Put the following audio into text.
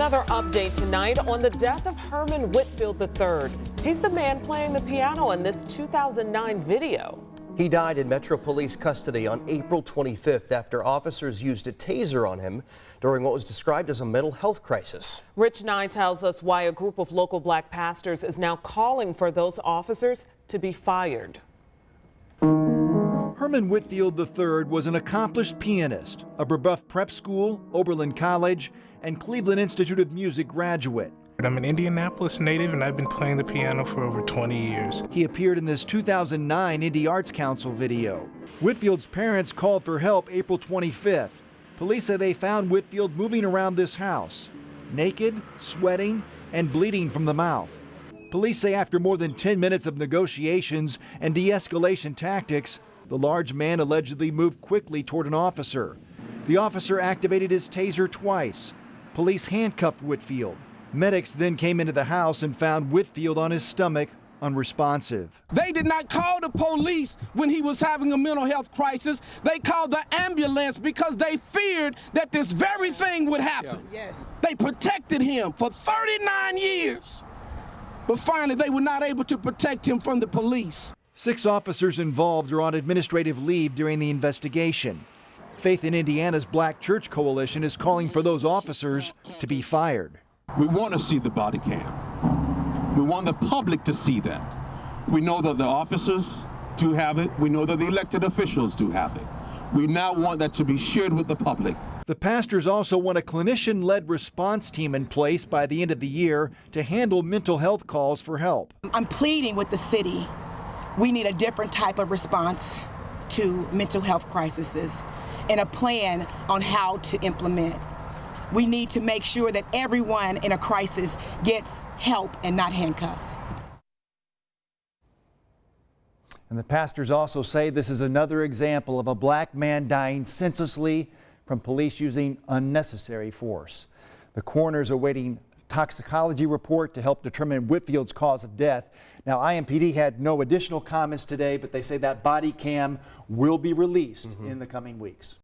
Another update tonight on the death of Herman Whitfield III. He's the man playing the piano in this 2009 video. He died in Metro Police custody on April 25th after officers used a taser on him during what was described as a mental health crisis. Rich Nye tells us why a group of local black pastors is now calling for those officers to be fired. Herman Whitfield III was an accomplished pianist, a Brebeuf Prep School, Oberlin College, and Cleveland Institute of Music graduate. I'm an Indianapolis native and I've been playing the piano for over 20 years. He appeared in this 2009 Indy Arts Council video. Whitfield's parents called for help April 25th. Police say they found Whitfield moving around this house, naked, sweating, and bleeding from the mouth. Police say after more than 10 minutes of negotiations and de-escalation tactics, the large man allegedly moved quickly toward an officer. The officer activated his taser twice. Police handcuffed Whitfield. Medics then came into the house and found Whitfield on his stomach, unresponsive. They did not call the police when he was having a mental health crisis. They called the ambulance because they feared that this very thing would happen. Yes. They protected him for 39 years. But finally, they were not able to protect him from the police. 6 officers involved are on administrative leave during the investigation. Faith in Indiana's Black Church Coalition is calling for those officers to be fired. We want to see the body cam. We want the public to see that. We know that the officers do have it. We know that the elected officials do have it. We now want that to be shared with the public. The pastors also want a clinician-led response team in place by the end of the year to handle mental health calls for help. I'm pleading with the city. We need a different type of response to mental health crises and a plan on how to implement. We need to make sure that everyone in a crisis gets help and not handcuffs. And the pastors also say this is another example of a black man dying senselessly from police using unnecessary force. The coroner is awaiting toxicology report to help determine Whitfield's cause of death. Now, IMPD had no additional comments today, but they say that body cam will be released in the coming weeks.